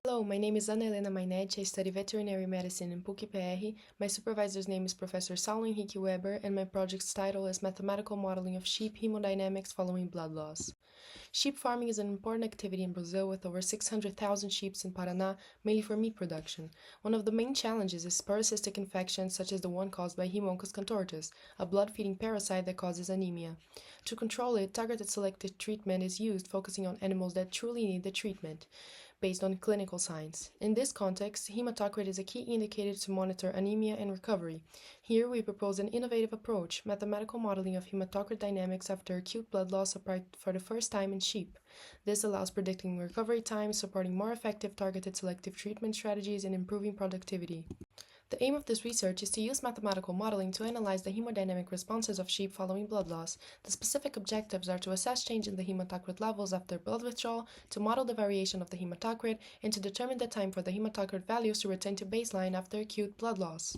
Hello, my name is Helena Mainetti. I study veterinary medicine in PUC-PR. My supervisor's name is Professor Saulo Henrique Weber, and my project's title is Mathematical Modeling of Sheep Hemodynamics Following Blood Loss. Sheep farming is an important activity in Brazil with over 600,000 sheep in Paraná, mainly for meat production. One of the main challenges is parasitic infections such as the one caused by Haemonchus contortus, a blood-feeding parasite that causes anemia. To control it, targeted selective treatment is used, focusing on animals that truly need the treatment based on clinical signs. In this context, hematocrit is a key indicator to monitor anemia and recovery. Here, we propose an innovative approach, mathematical modeling of hematocrit dynamics after acute blood loss applied for the first time in sheep. This allows predicting recovery times, supporting more effective targeted selective treatment strategies, and improving productivity. The aim of this research is to use mathematical modeling to analyze the hemodynamic responses of sheep following blood loss. The specific objectives are to assess change in the hematocrit levels after blood withdrawal, to model the variation of the hematocrit, and to determine the time for the hematocrit values to return to baseline after acute blood loss.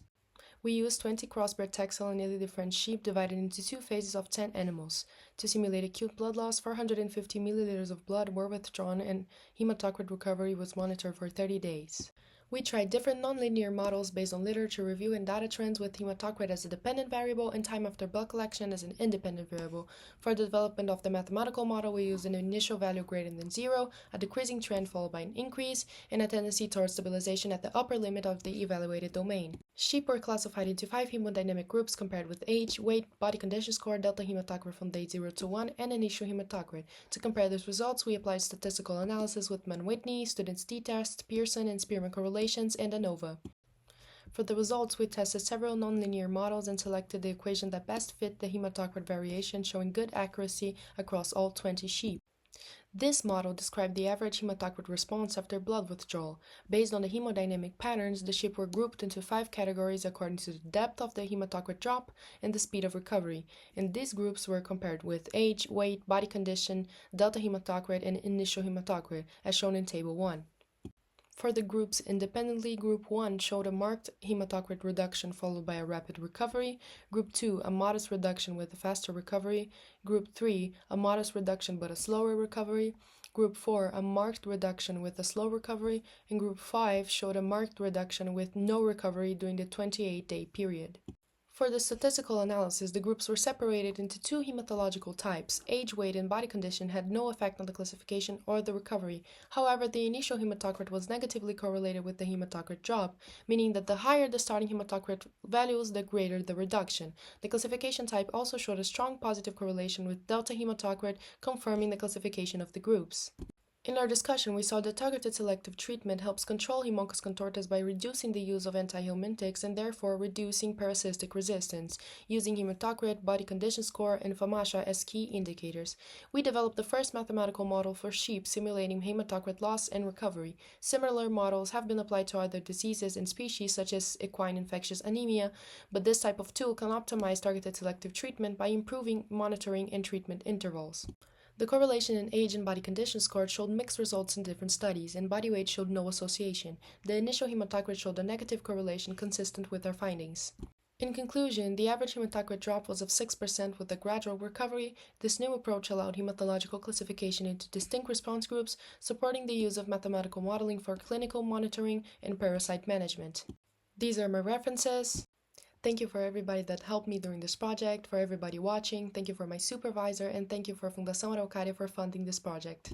We used 20 crossbred Texel and nearly different sheep divided into two phases of 10 animals. To simulate acute blood loss, 450 milliliters of blood were withdrawn and hematocrit recovery was monitored for 30 days. We tried different nonlinear models based on literature review and data trends with hematocrit as a dependent variable and time after blood collection as an independent variable. For the development of the mathematical model, we used an initial value greater than 0, a decreasing trend followed by an increase, and a tendency towards stabilization at the upper limit of the evaluated domain. Sheep were classified into 5 hemodynamic groups compared with age, weight, body condition score, delta hematocrit from day 0 to 1, and initial hematocrit. To compare these results, we applied statistical analysis with Mann-Whitney, Students t-test, Pearson and Spearman correlations, and ANOVA. For the results, we tested several nonlinear models and selected the equation that best fit the hematocrit variation, showing good accuracy across all 20 sheep. This model described the average hematocrit response after blood withdrawal. Based on the hemodynamic patterns, the sheep were grouped into 5 categories according to the depth of the hematocrit drop and the speed of recovery, and these groups were compared with age, weight, body condition, delta hematocrit, and initial hematocrit, as shown in Table 1. For the groups independently, Group 1 showed a marked hematocrit reduction followed by a rapid recovery, Group 2 a modest reduction with a faster recovery, Group 3 a modest reduction but a slower recovery, Group 4 a marked reduction with a slow recovery, and Group 5 showed a marked reduction with no recovery during the 28-day period. For the statistical analysis, the groups were separated into 2 hematological types. Age, weight, and body condition had no effect on the classification or the recovery. However, the initial hematocrit was negatively correlated with the hematocrit drop, meaning that the higher the starting hematocrit values, the greater the reduction. The classification type also showed a strong positive correlation with delta hematocrit, confirming the classification of the groups. In our discussion, we saw that targeted selective treatment helps control Haemonchus contortus by reducing the use of antihelmintics and therefore reducing parasitic resistance, using hematocrit, body condition score, and FAMASHA as key indicators. We developed the first mathematical model for sheep simulating hematocrit loss and recovery. Similar models have been applied to other diseases and species such as equine infectious anemia, but this type of tool can optimize targeted selective treatment by improving monitoring and treatment intervals. The correlation in age and body condition score showed mixed results in different studies, and body weight showed no association. The initial hematocrit showed a negative correlation consistent with our findings. In conclusion, the average hematocrit drop was of 6% with a gradual recovery. This new approach allowed hematological classification into distinct response groups, supporting the use of mathematical modeling for clinical monitoring and parasite management. These are my references. Thank you for everybody that helped me during this project, for everybody watching, thank you for my supervisor, and thank you for Fundação Araucária for funding this project.